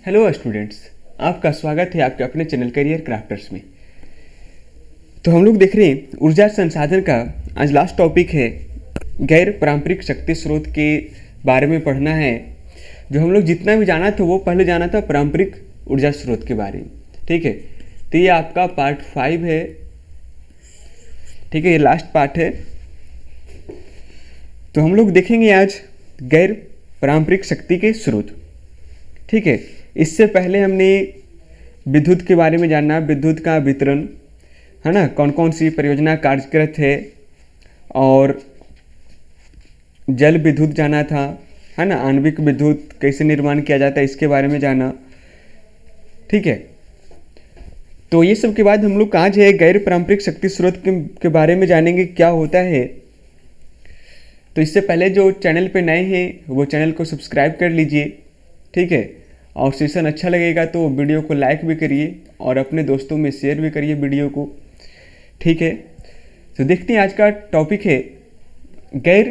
Hello students, आपका स्वागत है आपके अपने चैनल करियर क्राफ्टर्स में। तो हम लोग देख रहे हैं ऊर्जा संसाधन का आज लास्ट टॉपिक है। गैर पारंपरिक शक्ति स्रोत के बारे में पढ़ना है। जो हम लोग जितना भी जाना था वो पहले जाना था पारंपरिक ऊर्जा स्रोत के बारे में। ठीक है, तो ये आपका पार्ट 5 है। ठीक है, ये लास्ट पार्ट है। तो हम लोग देखेंगे आज गैर पारंपरिक शक्ति के स्रोत। ठीक है, इससे पहले हमने विद्युत के बारे में जानना, विद्युत का वितरण है ना, कौन कौन सी परियोजना कार्यरत है, और जल विद्युत जाना था, है ना, आणविक विद्युत कैसे निर्माण किया जाता है इसके बारे में जाना। ठीक है, तो ये सब के बाद हम लोग आज है गैर पारंपरिक शक्ति स्रोत के बारे में जानेंगे क्या होता है। तो इससे पहले जो चैनल पे नए हैं वो चैनल को सब्सक्राइब कर लीजिए। ठीक है, और सेशन अच्छा लगेगा तो वीडियो को लाइक भी करिए और अपने दोस्तों में शेयर भी करिए वीडियो को। ठीक है, तो देखते हैं आज का टॉपिक है गैर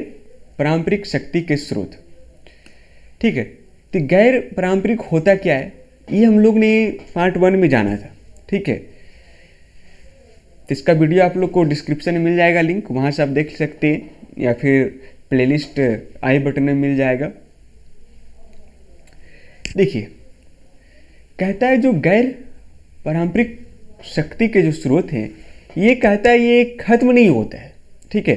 पारंपरिक शक्ति के स्रोत। ठीक है, तो गैर पारंपरिक होता क्या है ये हम लोग ने पार्ट 1 में जाना था। ठीक है, तो इसका वीडियो आप लोग को डिस्क्रिप्शन में मिल जाएगा, लिंक वहाँ से आप देख सकते हैं, या फिर प्लेलिस्ट आई बटन में मिल जाएगा। देखिए, कहता है जो गैर पारंपरिक शक्ति के जो स्रोत हैं ये कहता है ये खत्म नहीं होता है। ठीक है,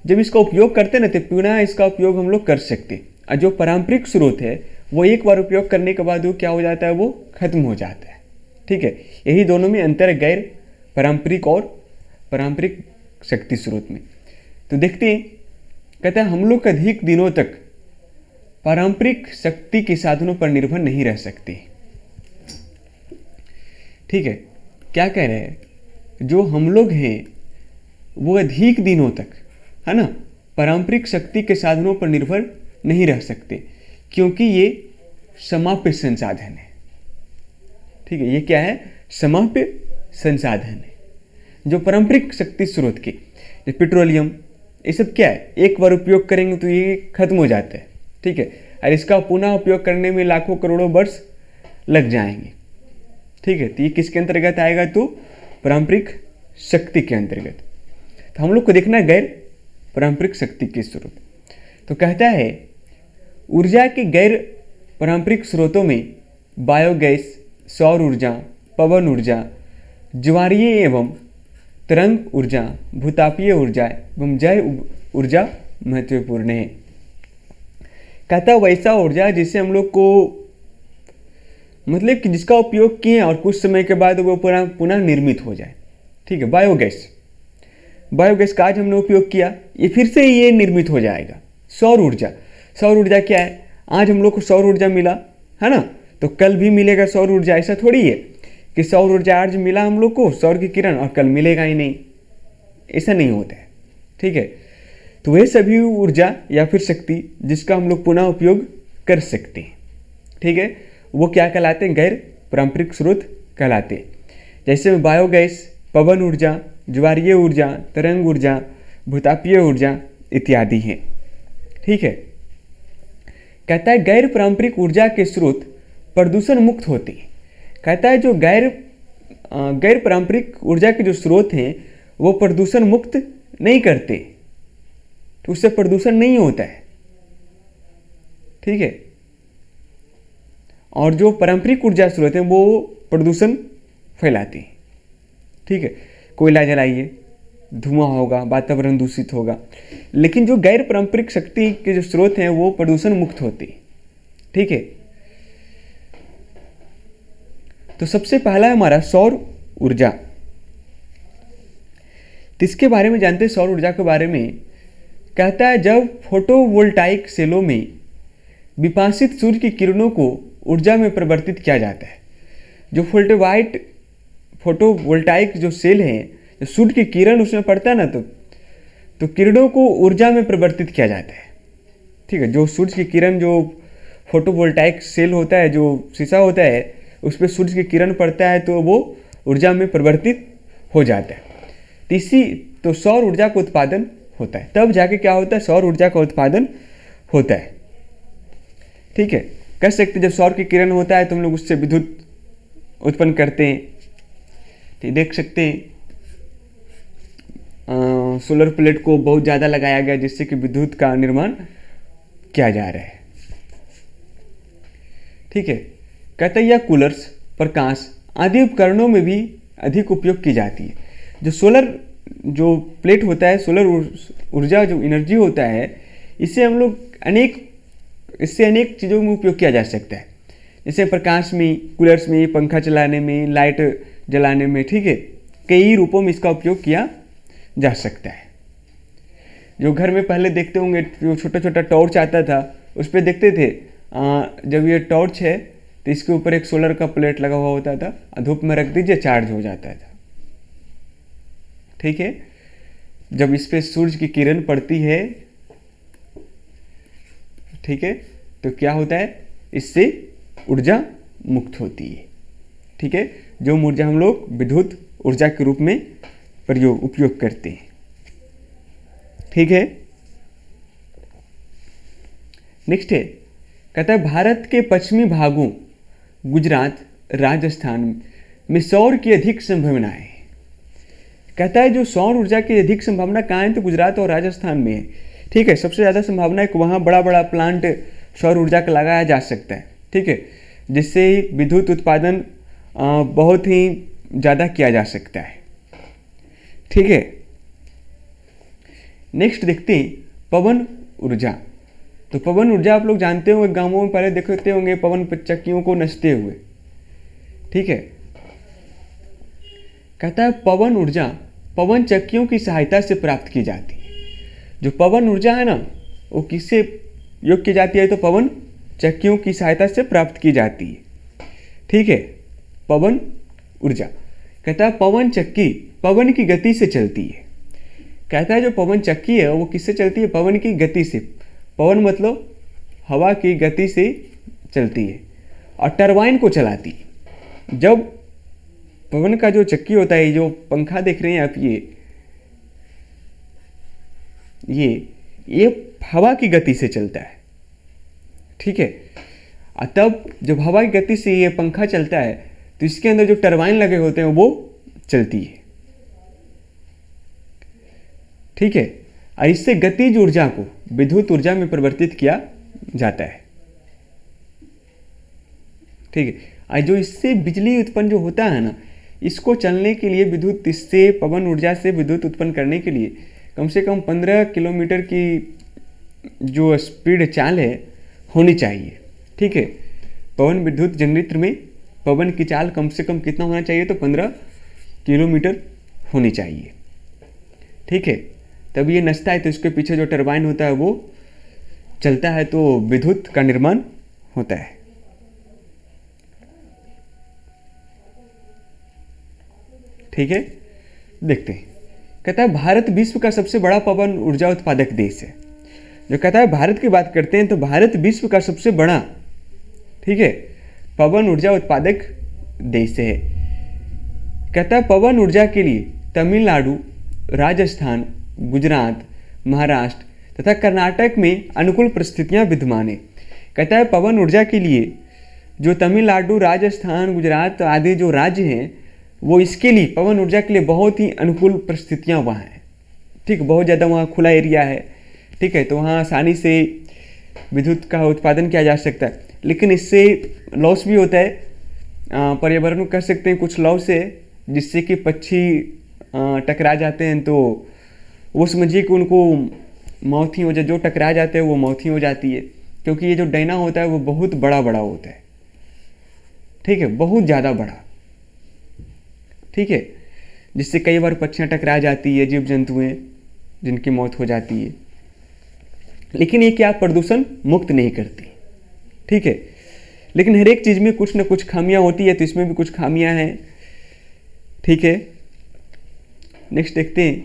जब इसका उपयोग करते हैं ना तो पुनः इसका उपयोग हम लोग कर सकते हैं। और जो पारंपरिक स्रोत है वो एक बार उपयोग करने के बाद वो क्या हो जाता है, वो खत्म हो जाता है। ठीक है, यही दोनों में अंतर है, गैर पारंपरिक और पारंपरिक शक्ति स्रोत में। तो देखते हैं, कहता है हम लोग अधिक दिनों तक पारंपरिक शक्ति के साधनों पर निर्भर नहीं रह सकते। ठीक है, क्या कह रहे हैं, जो हम लोग हैं वो अधिक दिनों तक, है ना, पारंपरिक शक्ति के साधनों पर निर्भर नहीं रह सकते, क्योंकि ये समाप्य संसाधन है। ठीक है, ये क्या है, समाप्य संसाधन है। जो पारंपरिक शक्ति स्रोत के पेट्रोलियम ये सब क्या है, एक बार उपयोग करेंगे तो ये खत्म हो जाता है। ठीक है, और इसका पुनः उपयोग करने में लाखों करोड़ों वर्ष लग जाएंगे। ठीक है, तो ये किसके अंतर्गत आएगा, तो पारंपरिक शक्ति के अंतर्गत। तो हम लोग को देखना है गैर पारंपरिक शक्ति के स्रोत। तो कहता है ऊर्जा के गैर पारंपरिक स्रोतों में बायोगैस, सौर ऊर्जा, पवन ऊर्जा, ज्वारीय एवं तरंग ऊर्जा, भूतापीय ऊर्जा एवं जैव ऊर्जा महत्वपूर्ण है। कहता है वैसा ऊर्जा जिसे हम लोग को, मतलब कि जिसका उपयोग किए और कुछ समय के बाद वो पुनः निर्मित हो जाए। ठीक है, बायोगैस, बायोगैस का आज हमने उपयोग किया, ये फिर से ये निर्मित हो जाएगा। सौर ऊर्जा, सौर ऊर्जा क्या है, आज हम लोग को सौर ऊर्जा मिला है ना, तो कल भी मिलेगा सौर ऊर्जा। ऐसा थोड़ी है कि सौर ऊर्जा आज मिला हम लोग को, सौर की किरण, और कल मिलेगा ही नहीं, ऐसा नहीं होता है। ठीक है, तो वह सभी ऊर्जा या फिर शक्ति जिसका हम लोग पुनः उपयोग कर सकते हैं। ठीक है, वो क्या कहलाते हैं, गैर पारंपरिक स्रोत कहलाते हैं। जैसे में बायोगैस, पवन ऊर्जा, ज्वारीय ऊर्जा, तरंग ऊर्जा, भूतापीय ऊर्जा इत्यादि हैं। ठीक है, कहता है गैर पारंपरिक ऊर्जा के स्रोत प्रदूषण मुक्त होते हैं। कहता है जो गैर पारंपरिक ऊर्जा के जो स्रोत हैं वो प्रदूषण मुक्त नहीं करते, तो उससे प्रदूषण नहीं होता है। ठीक है, और जो पारंपरिक ऊर्जा स्रोत हैं वो प्रदूषण फैलाते हैं। ठीक है, कोयला जलाइए, धुआं होगा, वातावरण दूषित होगा, लेकिन जो गैर पारंपरिक शक्ति के जो स्रोत हैं वो प्रदूषण मुक्त होते हैं। ठीक है, तो सबसे पहला है हमारा सौर ऊर्जा। तो इसके बारे में जानते हैं, सौर ऊर्जा के बारे में। कहता है जब फोटोवोल्टाइक सेलों में विपासित सूर्य की किरणों को ऊर्जा में परिवर्तित किया जाता है। जो फोटोवोल्टाइक जो सेल हैं, जो सूर्य की किरण उसमें पड़ता है ना, तो किरणों को ऊर्जा में परिवर्तित किया जाता है। ठीक है, जो सूर्य की किरण, जो फोटोवोल्टाइक सेल होता है, जो शीशा होता है, उस पर सूर्य की किरण पड़ता है तो वो ऊर्जा में परिवर्तित हो जाता है। तो सौर ऊर्जा का उत्पादन होता है, तब जाके क्या होता है, सौर ऊर्जा का उत्पादन होता है। ठीक है, कह सकते जब सौर की किरण होता है तो हम लोग उससे विद्युत उत्पन्न करते हैं। तो देख सकते हैं सोलर प्लेट को बहुत ज़्यादा लगाया गया जिससे कि विद्युत का निर्माण किया जा रहा है। ठीक है, कहते हैं यह कूलर्स, प्रकाश आदि उपकरणों में भी अधिक उपयोग की जाती है। जो सोलर जो प्लेट होता है, सोलर ऊर्जा जो एनर्जी होता है, इससे हम लोग अनेक चीज़ों में उपयोग किया जा सकता है, जैसे प्रकाश में, कूलर्स में, पंखा चलाने में, लाइट जलाने में। ठीक है, कई रूपों में इसका उपयोग किया जा सकता है। जो घर में पहले देखते होंगे जो छोटा छोटा टॉर्च आता था, उस पर देखते थे जब ये टॉर्च है तो इसके ऊपर एक सोलर का प्लेट लगा हुआ होता था, धूप में रख दीजिए चार्ज हो जाता था। ठीक है, जब इस पे सूरज की किरण पड़ती है, ठीक है, तो क्या होता है, इससे ऊर्जा मुक्त होती है। ठीक है, जो ऊर्जा हम लोग विद्युत ऊर्जा के रूप में उपयोग करते हैं। ठीक है, नेक्स्ट है, कहता है भारत के पश्चिमी भागों गुजरात, राजस्थान में सौर की अधिक संभावना है। कहता है जो सौर ऊर्जा की अधिक संभावना कहाँ है, तो गुजरात और राजस्थान में है। ठीक है, सबसे ज़्यादा संभावना है कि वहाँ बड़ा बड़ा प्लांट सौर ऊर्जा का लगाया जा सकता है। ठीक है, जिससे विद्युत उत्पादन बहुत ही ज़्यादा किया जा सकता है। ठीक है, नेक्स्ट देखते हैं पवन ऊर्जा। तो पवन ऊर्जा आप लोग जानते होंगे, गांवों में पहले देखते होंगे पवन चक्कियों को नचते हुए। ठीक है, कहता है पवन ऊर्जा पवन चक्कियों की सहायता से प्राप्त की जाती है। जो पवन ऊर्जा है ना, वो किससे योग की जाती है, तो पवन चक्कियों की सहायता से प्राप्त की जाती है। ठीक है, पवन ऊर्जा, कहता है पवन चक्की पवन की गति से चलती है। कहता है जो पवन चक्की है वो किससे चलती है, पवन की गति से। पवन मतलब हवा की गति से चलती है और टरबाइन को चलाती है। जब पवन का जो चक्की होता है, जो पंखा देख रहे हैं आप, ये हवा की गति से चलता है। ठीक है, और तब जब हवा की गति से ये पंखा चलता है तो इसके अंदर जो टरबाइन लगे होते हैं वो चलती है। ठीक है, और इससे गतिज ऊर्जा को विद्युत ऊर्जा में परिवर्तित किया जाता है। ठीक है, और जो इससे बिजली उत्पन्न जो होता है ना, इसको चलने के लिए विद्युत, इससे पवन ऊर्जा से विद्युत उत्पन्न करने के लिए कम से कम 15 किलोमीटर की जो स्पीड चाल है होनी चाहिए। ठीक है, पवन विद्युत जनरेटर में पवन की चाल कम से कम कितना होना चाहिए, तो 15 किलोमीटर होनी चाहिए। ठीक है, तब ये नचता है तो इसके पीछे जो टरबाइन होता है वो चलता है, तो विद्युत का निर्माण होता है। ठीक है, देखते हैं, कहता है भारत विश्व का सबसे बड़ा पवन ऊर्जा उत्पादक देश है। जो कहता है भारत की बात करते हैं तो भारत विश्व का सबसे बड़ा, ठीक है, पवन ऊर्जा उत्पादक देश है। कहता है पवन ऊर्जा के लिए तमिलनाडु, राजस्थान, गुजरात, महाराष्ट्र तथा कर्नाटक में अनुकूल परिस्थितियां विद्यमान है। कहता है पवन ऊर्जा के लिए जो तमिलनाडु, राजस्थान, गुजरात आदि जो राज्य हैं, वो इसके लिए पवन ऊर्जा के लिए बहुत ही अनुकूल परिस्थितियां वहाँ हैं। ठीक, बहुत ज़्यादा वहाँ खुला एरिया है। ठीक है, तो वहाँ आसानी से विद्युत का उत्पादन किया जा सकता है। लेकिन इससे लॉस भी होता है, पर्यावरण कह सकते हैं कुछ लॉस है, जिससे कि पक्षी टकरा जाते हैं, तो वो समझिए कि उनको मौत ही हो जाए, जो टकरा जाते हैं वो मौत ही हो जाती है, क्योंकि ये जो डैना होता है वो बहुत बड़ा बड़ा होता है। ठीक है, बहुत ज़्यादा बड़ा। ठीक है, जिससे कई बार पक्षियाँ टकरा जाती है, जीव जंतुएं जिनकी मौत हो जाती है। लेकिन ये क्या प्रदूषण मुक्त नहीं करती। ठीक है, लेकिन हर एक चीज़ में कुछ ना कुछ खामियां होती है, तो इसमें भी कुछ खामियां हैं। ठीक है, नेक्स्ट देखते हैं,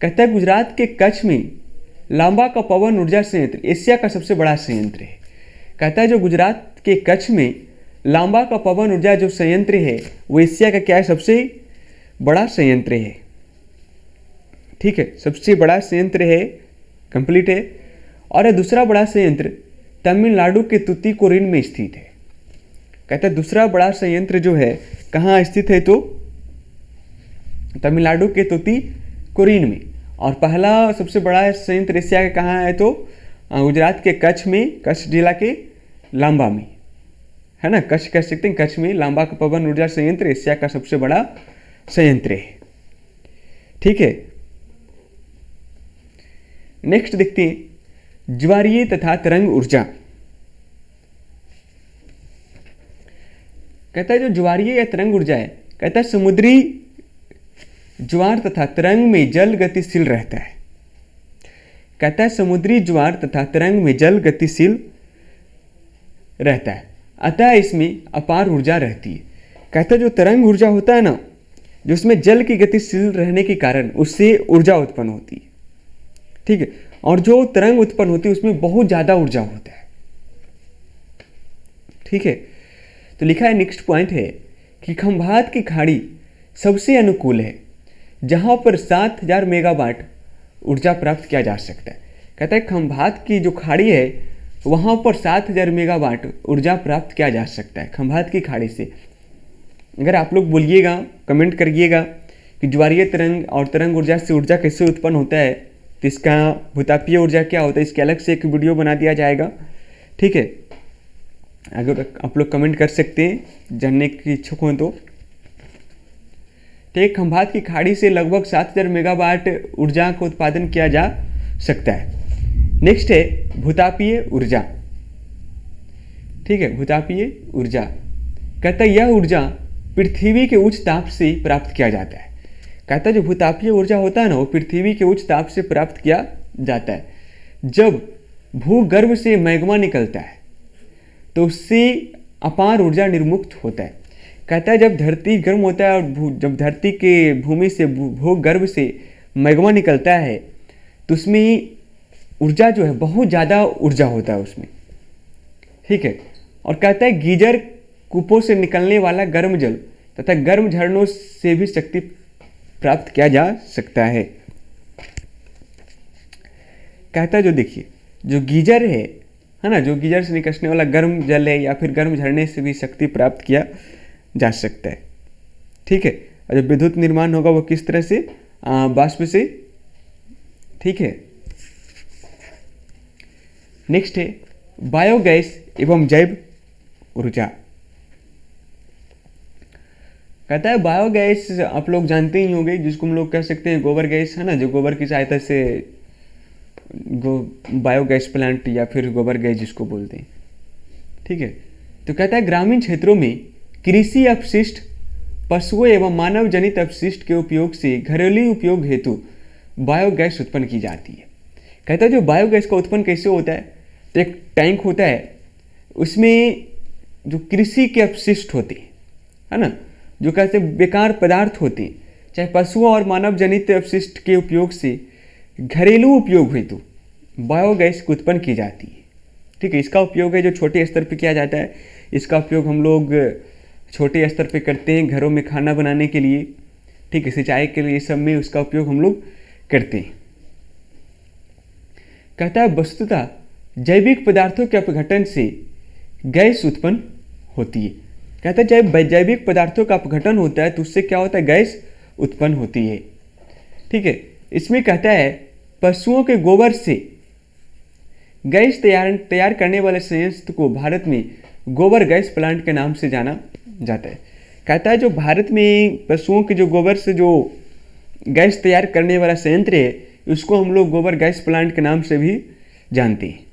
कहता है गुजरात के कच्छ में लांबा का पवन ऊर्जा संयंत्र एशिया का सबसे बड़ा संयंत्र है। कहता है जो गुजरात के कच्छ में लांबा का पवन ऊर्जा जो संयंत्र है वो एशिया का क्या है, सबसे बड़ा संयंत्र है। ठीक है, सबसे बड़ा संयंत्र है, कंप्लीट है। और दूसरा बड़ा संयंत्र तमिलनाडु के तुतीकोरिन में स्थित है। कहता है दूसरा बड़ा संयंत्र जो है कहाँ स्थित है, तो तमिलनाडु के तुतीकोरिन में। और पहला सबसे बड़ा संयंत्र एशिया का कहाँ है, तो गुजरात के कच्छ में, कच्छ जिला के लांबा में, है ना, कच्छ कह सकते हैं, कच्छ में लांबा का पवन ऊर्जा संयंत्र एशिया का सबसे बड़ा संयंत्र है। ठीक है, नेक्स्ट देखते हैं ज्वारीय तथा तरंग ऊर्जा। कहता है जो ज्वारीय या तरंग ऊर्जा है, कहता है समुद्री ज्वार तथा तरंग में जल गतिशील रहता है। कहता है समुद्री ज्वार तथा तरंग में जल गतिशील रहता है, अतः इसमें अपार ऊर्जा रहती है। कहता है जो तरंग ऊर्जा होता है ना, जो उसमें जल की गतिशील रहने के कारण उससे ऊर्जा उत्पन्न होती है। ठीक है, और जो तरंग उत्पन्न होती है उसमें बहुत ज्यादा ऊर्जा होता है। ठीक है, तो लिखा है नेक्स्ट पॉइंट है कि खंभात की खाड़ी सबसे अनुकूल है जहां पर 7000 मेगावाट ऊर्जा प्राप्त किया जा सकता है। कहता है खंभात की जो खाड़ी है वहां पर 7000 मेगावाट ऊर्जा प्राप्त किया जा सकता है खंभात की खाड़ी से। अगर आप लोग बोलिएगा, कमेंट करिएगा कि ज्वारीय तरंग और तरंग ऊर्जा से ऊर्जा कैसे उत्पन्न होता है, तो इसका भूतापीय ऊर्जा क्या होता है, इसके अलग से एक वीडियो बना दिया जाएगा। ठीक है, अगर आप लोग कमेंट कर सकते हैं जानने की इच्छुक हो तो। एक खंभात की खाड़ी से लगभग 7000 मेगावाट ऊर्जा का उत्पादन किया जा सकता है। नेक्स्ट है भूतापीय ऊर्जा। ठीक है, भूतापीय ऊर्जा कहता है यह ऊर्जा पृथ्वी के उच्च ताप से प्राप्त किया जाता है। कहता है जो भूतापीय ऊर्जा होता है ना, वो पृथ्वी के उच्च ताप से प्राप्त किया जाता है। जब भूगर्भ से मैग्मा निकलता है तो उससे अपार ऊर्जा निर्मुक्त होता है। कहता है जब धरती गर्म होता है और जब धरती के भूमि से भूगर्भ से मैग्मा निकलता है तो उसमें ऊर्जा जो है बहुत ज़्यादा ऊर्जा होता है उसमें। ठीक है, और कहता है गीजर कूपों से निकलने वाला गर्म जल तथा गर्म झरनों से भी शक्ति प्राप्त किया जा सकता है। कहता है जो देखिए जो गीजर है ना, जो गीजर से निकलने वाला गर्म जल है या फिर गर्म झरने से भी शक्ति प्राप्त किया जा सकता है। ठीक है, और जब विद्युत निर्माण होगा वो किस तरह से, वाष्प से। ठीक है, नेक्स्ट है बायोगैस एवं जैव ऊर्जा। कहता है बायोगैस आप लोग जानते ही होंगे, जिसको हम लोग कह सकते हैं गोबर गैस, है ना, जो गोबर की सहायता से बायोगैस प्लांट या फिर गोबर गैस जिसको बोलते हैं। ठीक है, तो कहता है ग्रामीण क्षेत्रों में कृषि अपशिष्ट, पशुओं एवं मानव जनित अपशिष्ट के उपयोग से घरेलू उपयोग हेतु बायोगैस उत्पन्न की जाती है। कहता है जो बायोगैस का उत्पन्न कैसे होता है, तो एक टैंक होता है, उसमें जो कृषि के अपशिष्ट होते हैं, है ना, जो कहते हैं बेकार पदार्थ होते हैं, चाहे पशुओं और मानव जनित अपशिष्ट के उपयोग से घरेलू उपयोग हेतु बायोगैस की उत्पन्न की जाती है। ठीक है, इसका उपयोग है जो छोटे स्तर पर किया जाता है। इसका उपयोग हम लोग छोटे स्तर पे करते हैं घरों में खाना बनाने के लिए। ठीक है, सिंचाई के लिए सब में उसका उपयोग हम लोग करते हैं। कहता है वस्तुतः जैविक पदार्थों के अपघटन से गैस उत्पन्न होती है। कहता है जब जैविक पदार्थों का अपघटन होता है तो उससे क्या होता है, गैस उत्पन्न होती है। ठीक है, इसमें कहता है पशुओं के गोबर से गैस तैयार करने वाले संयंत्र को भारत में गोबर गैस प्लांट के नाम से जाना जाता है। कहता है जो भारत में पशुओं के जो गोबर से जो गैस तैयार करने वाला संयंत्र है उसको हम लोग गोबर गैस प्लांट के नाम से भी जानते हैं।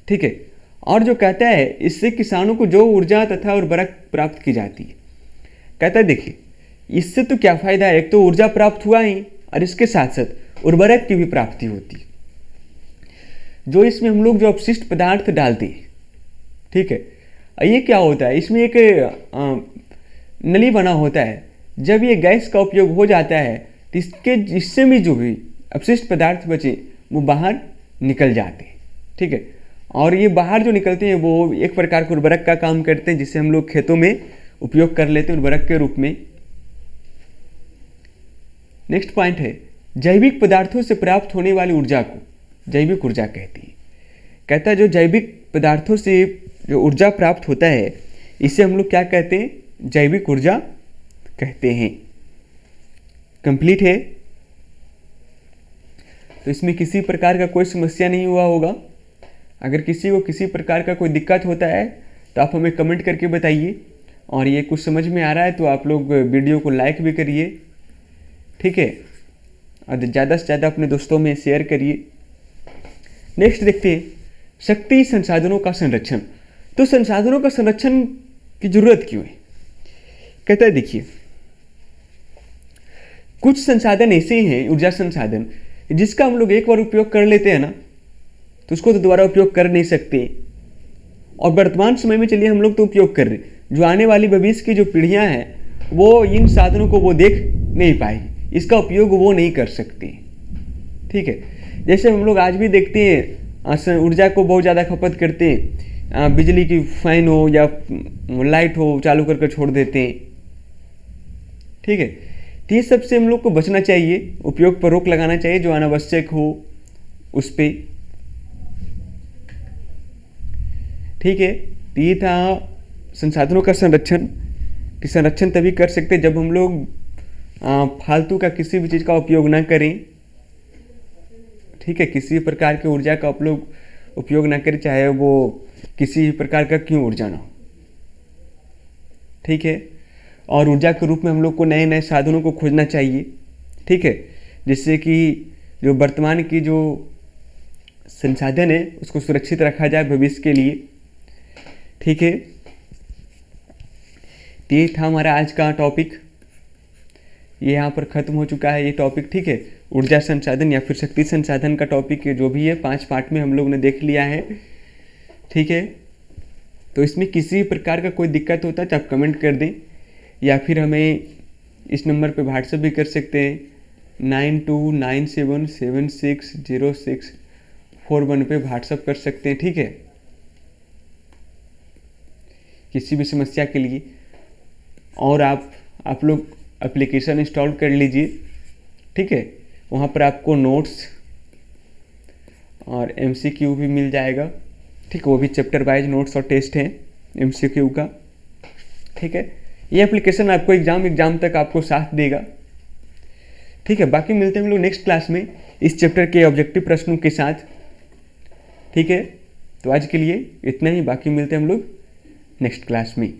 ठीक है, और जो कहता है इससे किसानों को जो ऊर्जा तथा उर्वरक प्राप्त की जाती है। कहता है देखिए इससे तो क्या फायदा है, एक तो ऊर्जा प्राप्त हुआ ही और इसके साथ साथ उर्वरक की भी प्राप्ति होती है। जो इसमें हम लोग जो अपशिष्ट पदार्थ डालते हैं, ठीक है, ये क्या होता है, इसमें एक नली बना होता है। जब ये गैस का उपयोग हो जाता है तो इससे भी जो भी अपशिष्ट पदार्थ बचे वो बाहर निकल जाते हैं। ठीक है, और ये बाहर जो निकलते हैं वो एक प्रकार के उर्वरक का काम करते हैं, जिससे हम लोग खेतों में उपयोग कर लेते हैं उर्वरक के रूप में। नेक्स्ट पॉइंट है जैविक पदार्थों से प्राप्त होने वाली ऊर्जा को जैविक ऊर्जा कहती है। कहता है जो जैविक पदार्थों से जो ऊर्जा प्राप्त होता है इसे हम लोग क्या कहते हैं, जैविक ऊर्जा कहते हैं। कंप्लीट है। तो इसमें किसी प्रकार का कोई समस्या नहीं हुआ होगा। अगर किसी को किसी प्रकार का कोई दिक्कत होता है तो आप हमें कमेंट करके बताइए, और ये कुछ समझ में आ रहा है तो आप लोग वीडियो को लाइक भी करिए, ठीक है, और ज़्यादा से ज़्यादा अपने दोस्तों में शेयर करिए। नेक्स्ट देखते हैं शक्ति संसाधनों का संरक्षण। तो संसाधनों का संरक्षण की जरूरत क्यों है? कहता है देखिए, कुछ संसाधन ऐसे हैं, ऊर्जा संसाधन, जिसका हम लोग एक बार उपयोग कर लेते हैं ना तो उसको तो दोबारा उपयोग कर नहीं सकते, और वर्तमान समय में चलिए हम लोग तो उपयोग कर रहे, जो आने वाली भविष्य की जो पीढ़ियां हैं वो इन साधनों को वो देख नहीं पाएगी, इसका उपयोग वो नहीं कर सकती, ठीक है। जैसे हम लोग आज भी देखते हैं ऊर्जा को बहुत ज़्यादा खपत करते हैं, बिजली की फैन हो या लाइट हो चालू करके छोड़ देते हैं, ठीक है। तो ये सबसे हम लोग को बचना चाहिए, उपयोग पर रोक लगाना चाहिए, जो अनावश्यक हो उस पर, ठीक है। तो ये था संसाधनों का संरक्षण। कि संरक्षण तभी कर सकते जब हम लोग फालतू का किसी भी चीज़ का उपयोग ना करें, ठीक है। किसी प्रकार की ऊर्जा का आप लोग उपयोग ना करें, चाहे वो किसी भी प्रकार का क्यों ऊर्जा ना हो, ठीक है। और ऊर्जा के रूप में हम लोग को नए नए साधनों को खोजना चाहिए, ठीक है, जिससे कि जो वर्तमान की जो संसाधन है उसको सुरक्षित रखा जाए भविष्य के लिए, ठीक है। तो ये था हमारा आज का टॉपिक, ये यहाँ पर ख़त्म हो चुका है ये टॉपिक, ठीक है। ऊर्जा संसाधन या फिर शक्ति संसाधन का टॉपिक जो भी है 5 पार्ट में हम लोग ने देख लिया है, ठीक है। तो इसमें किसी प्रकार का कोई दिक्कत होता है तो आप कमेंट कर दें, या फिर हमें इस नंबर पे व्हाट्सएप भी कर सकते हैं 9297760641 पे व्हाट्सएप कर सकते हैं, ठीक है, किसी भी समस्या के लिए। और आप लोग एप्लीकेशन इंस्टॉल कर लीजिए, ठीक है, वहाँ पर आपको नोट्स और MCQ भी मिल जाएगा, ठीक है, वो भी चैप्टर वाइज नोट्स और टेस्ट हैं MCQ का, ठीक है। ये एप्लीकेशन आपको एग्जाम तक आपको साथ देगा, ठीक है। बाकी मिलते हैं हम लोग नेक्स्ट क्लास में इस चैप्टर के ऑब्जेक्टिव प्रश्नों के साथ, ठीक है। तो आज के लिए इतना ही, बाकी मिलते हैं हम लोग नेक्स्ट क्लास में।